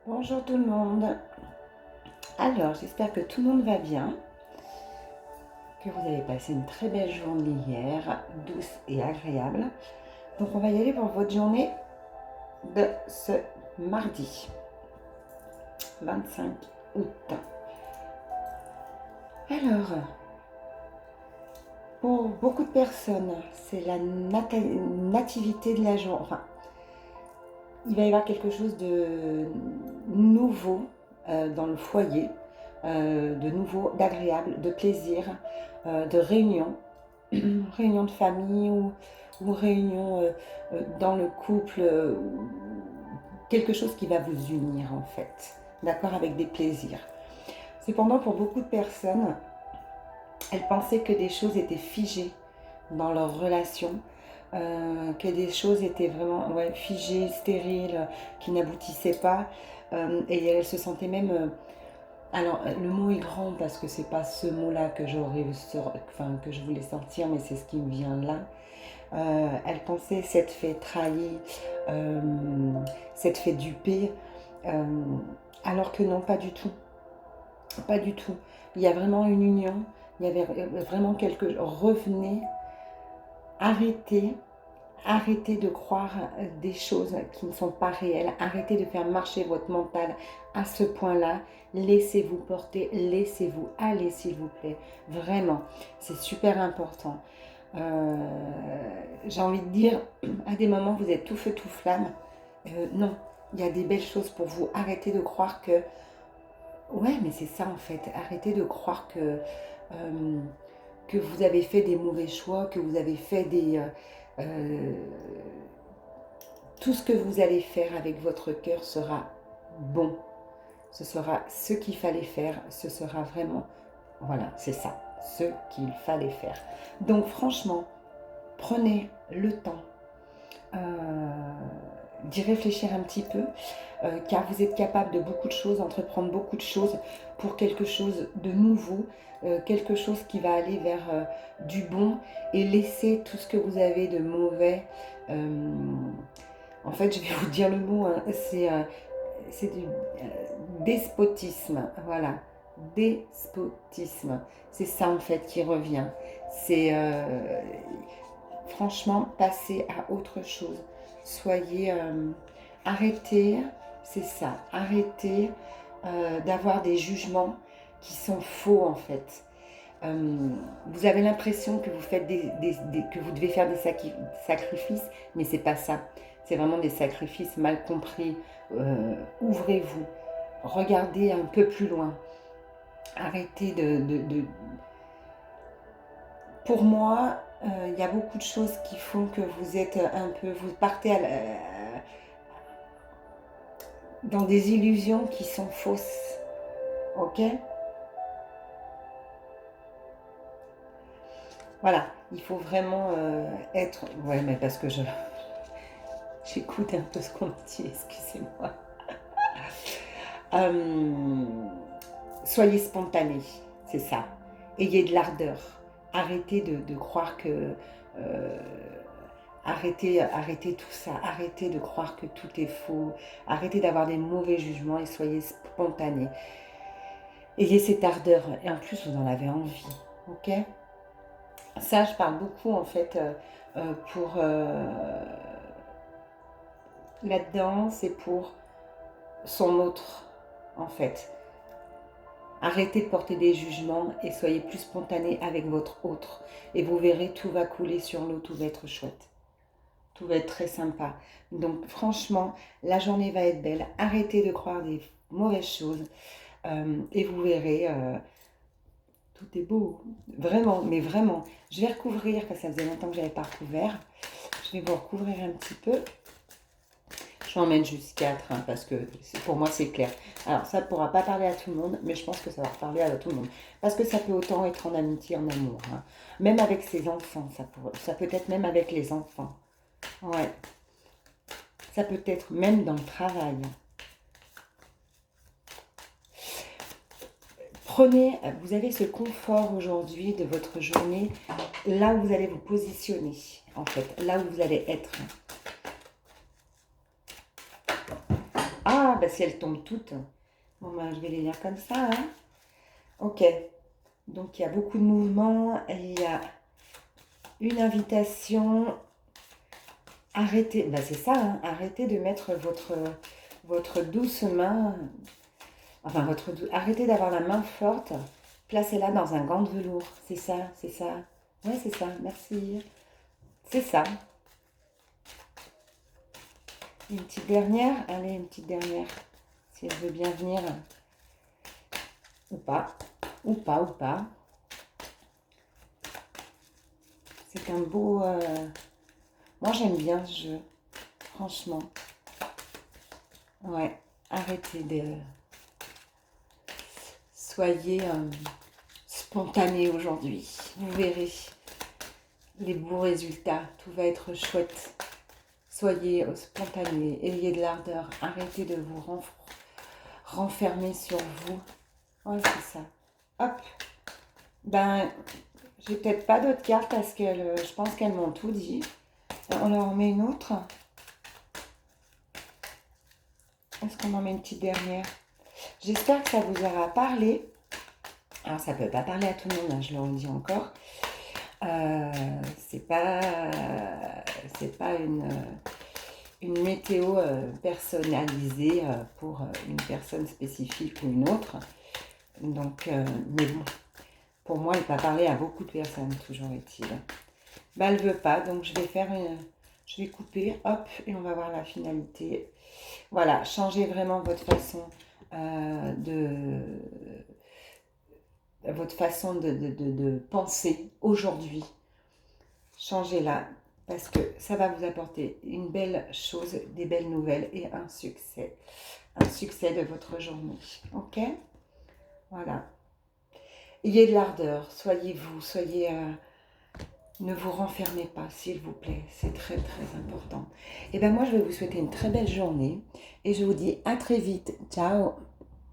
Bonjour tout le monde. Alors, j'espère que tout le monde va bien, que vous avez passé une très belle journée hier, douce et agréable. Donc, on va y aller pour votre journée de ce mardi 25 août. Alors, pour beaucoup de personnes, c'est la nativité de la journée. Enfin, il va y avoir quelque chose de nouveau dans le foyer, de nouveau, d'agréable, de plaisir, de réunion, réunion de famille ou réunion dans le couple, quelque chose qui va vous unir en fait, d'accord, avec des plaisirs. Cependant, pour beaucoup de personnes, elles pensaient que des choses étaient figées dans leur relation, que des choses étaient vraiment figées, stériles, qui n'aboutissaient pas, et elles se sentaient même alors, le mot est grand parce que c'est pas ce mot-là que que je voulais sortir, mais c'est ce qui me vient là. Elle pensait s'être fait trahir, euh, s'être fait duper, euh, alors que non, pas du tout, pas du tout. Il y a vraiment une union, il y avait vraiment quelque chose. Revenez, arrêtez, arrêtez de croire des choses qui ne sont pas réelles. Arrêtez de faire marcher votre mental à ce point-là. Laissez-vous porter, laissez-vous aller s'il vous plaît. Vraiment, c'est super important. J'ai envie de dire, à des moments vous êtes tout feu, tout flamme. Non, il y a des belles choses pour vous. Arrêtez de croire que... Ouais, mais c'est ça en fait. Arrêtez de croire que vous avez fait des mauvais choix, que vous avez fait des... euh, tout ce que vous allez faire avec votre cœur sera bon. Ce sera ce qu'il fallait faire. Ce sera vraiment... Voilà, c'est ça. Ce qu'il fallait faire. Donc franchement, prenez le temps euh, d'y réfléchir un petit peu, car vous êtes capable de beaucoup de choses, entreprendre beaucoup de choses pour quelque chose de nouveau, quelque chose qui va aller vers du bon et laisser tout ce que vous avez de mauvais. En fait, je vais vous dire le mot, hein, c'est du despotisme, voilà, despotisme. C'est ça en fait qui revient. C'est franchement passer à autre chose. Soyez, arrêtez, c'est ça, arrêtez d'avoir des jugements qui sont faux en fait. Vous avez l'impression que vous faites que vous devez faire des sacrifices, mais c'est pas ça. C'est vraiment des sacrifices mal compris. Ouvrez-vous, regardez un peu plus loin. Arrêtez Pour moi, il y a beaucoup de choses qui font que vous êtes un peu, vous partez dans des illusions qui sont fausses, ok? Voilà, il faut vraiment être... Ouais, mais parce que j'écoute un peu ce qu'on me dit, excusez-moi. Euh, soyez spontané, c'est ça. Ayez de l'ardeur. Arrêtez de croire que... euh, arrêtez tout ça. Arrêtez de croire que tout est faux. Arrêtez d'avoir des mauvais jugements et soyez spontané. Ayez cette ardeur. Et en plus, vous en avez envie, ok? Ça, je parle beaucoup en fait pour là-dedans, c'est pour son autre en fait. Arrêtez de porter des jugements et soyez plus spontané avec votre autre. Et vous verrez, tout va couler sur l'eau, tout va être chouette. Tout va être très sympa. Donc franchement, la journée va être belle. Arrêtez de croire des mauvaises choses et vous verrez, tout est beau. Vraiment, mais vraiment. Je vais recouvrir, parce que ça faisait longtemps que je n'avais pas recouvert. Je vais vous recouvrir un petit peu. Je vais en mettre juste 4, hein, parce que pour moi c'est clair. Alors ça ne pourra pas parler à tout le monde, mais je pense que ça va parler à tout le monde. Parce que ça peut autant être en amitié, en amour. Hein. Même avec ses enfants, ça peut être même avec les enfants. Ouais. Ça peut être même dans le travail. Prenez, vous avez ce confort aujourd'hui de votre journée, là où vous allez vous positionner, en fait, là où vous allez être. Ah, bah si elles tombent toutes, bon, ben, je vais les lire comme ça. Hein. Ok. Donc, il y a beaucoup de mouvements. Et il y a une invitation. Arrêtez, bah, c'est ça, hein, arrêtez de mettre votre douce main, enfin, arrêtez d'avoir la main forte. Placez-la dans un gant de velours. C'est ça, c'est ça. Ouais, c'est ça, merci. C'est ça. Une petite dernière. Allez, une petite dernière. Si elle veut bien venir. Ou pas. Ou pas, ou pas. C'est un beau... Moi, j'aime bien ce jeu. Franchement. Ouais. Arrêtez de... Soyez spontané aujourd'hui. Vous verrez les beaux résultats. Tout va être chouette. Soyez spontané. Ayez de l'ardeur. Arrêtez de vous renfermer sur vous. Ouais, c'est ça. Hop. Ben, j'ai peut-être pas d'autres cartes parce que je pense qu'elles m'ont tout dit. On en met une autre. Est-ce qu'on en met une petite dernière? J'espère que ça vous aura parlé. Alors, ça ne peut pas parler à tout le monde, hein, je le redis encore. C'est pas une météo personnalisée pour une personne spécifique ou une autre. Donc, mais bon, pour moi, elle va parler à beaucoup de personnes, toujours est-il. Bah, elle veut pas, donc je vais couper, hop, et on va voir la finalité. Voilà, changez vraiment votre façon de penser aujourd'hui. Changez-la parce que ça va vous apporter une belle chose, des belles nouvelles et un succès de votre journée. Ok? Voilà. Ayez de l'ardeur, soyez vous, ne vous renfermez pas, s'il vous plaît. C'est très, très important. Et bien moi, je vais vous souhaiter une très belle journée et je vous dis à très vite. Ciao!